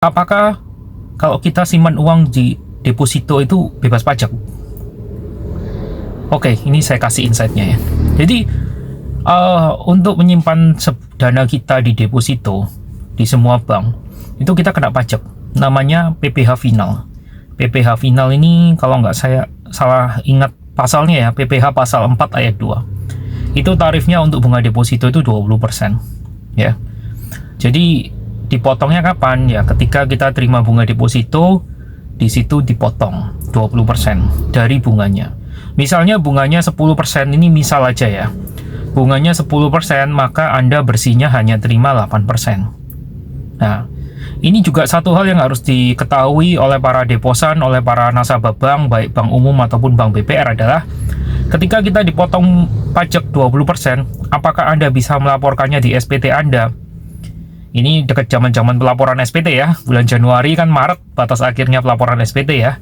apakah kalau kita simpan uang di deposito itu bebas pajak? Oke, ini saya kasih insight-nya ya. Jadi, untuk menyimpan dana kita di deposito di semua bank, itu kita kena pajak. Namanya PPh final. PPh final ini kalau nggak saya salah ingat pasalnya ya, PPh pasal 4 ayat 2. Itu tarifnya untuk bunga deposito itu 20%. Ya. Jadi dipotongnya kapan? Ya, ketika kita terima bunga deposito, di situ dipotong 20% dari bunganya. Misalnya bunganya 10%, ini misal aja ya. Bunganya 10%, maka Anda bersihnya hanya terima 8%. Nah, ini juga satu hal yang harus diketahui oleh para deposan, oleh para nasabah bank, baik bank umum ataupun bank BPR adalah ketika kita dipotong pajak 20%, apakah Anda bisa melaporkannya di SPT Anda? Ini dekat zaman-zaman pelaporan SPT ya, bulan Januari kan Maret batas akhirnya pelaporan SPT ya.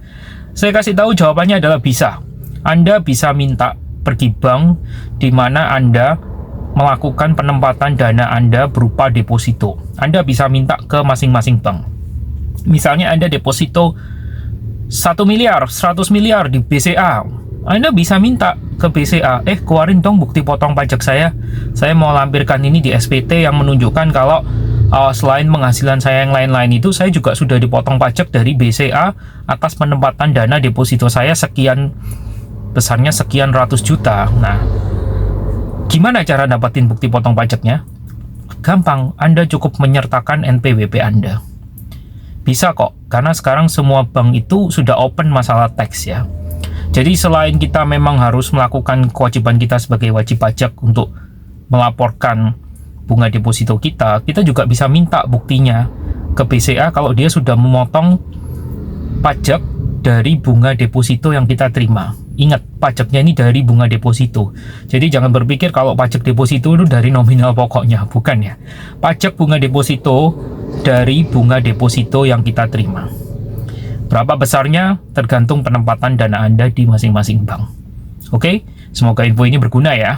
Saya kasih tahu jawabannya adalah bisa. Anda bisa minta pergi bank di mana Anda melakukan penempatan dana Anda berupa deposito. Anda bisa minta ke masing-masing bank. Misalnya Anda deposito 1 miliar, 100 miliar di BCA. Anda bisa minta ke BCA, keluarin dong bukti potong pajak saya. Saya mau lampirkan ini di SPT yang menunjukkan kalau selain penghasilan saya yang lain-lain itu, saya juga sudah dipotong pajak dari BCA atas penempatan dana deposito saya sekian besarnya sekian ratus juta. Nah, gimana cara dapatin bukti potong pajaknya? Gampang, Anda cukup menyertakan NPWP Anda. Bisa kok, karena sekarang semua bank itu sudah open masalah tax ya. Jadi selain kita memang harus melakukan kewajiban kita sebagai wajib pajak untuk melaporkan bunga deposito kita juga bisa minta buktinya ke BCA kalau dia sudah memotong pajak dari bunga deposito yang kita terima. Ingat, pajaknya ini dari bunga deposito. Jadi jangan berpikir kalau pajak deposito itu dari nominal pokoknya, bukan ya. Pajak bunga deposito dari bunga deposito yang kita terima. Berapa besarnya tergantung penempatan dana Anda di masing-masing bank. Oke, semoga info ini berguna ya.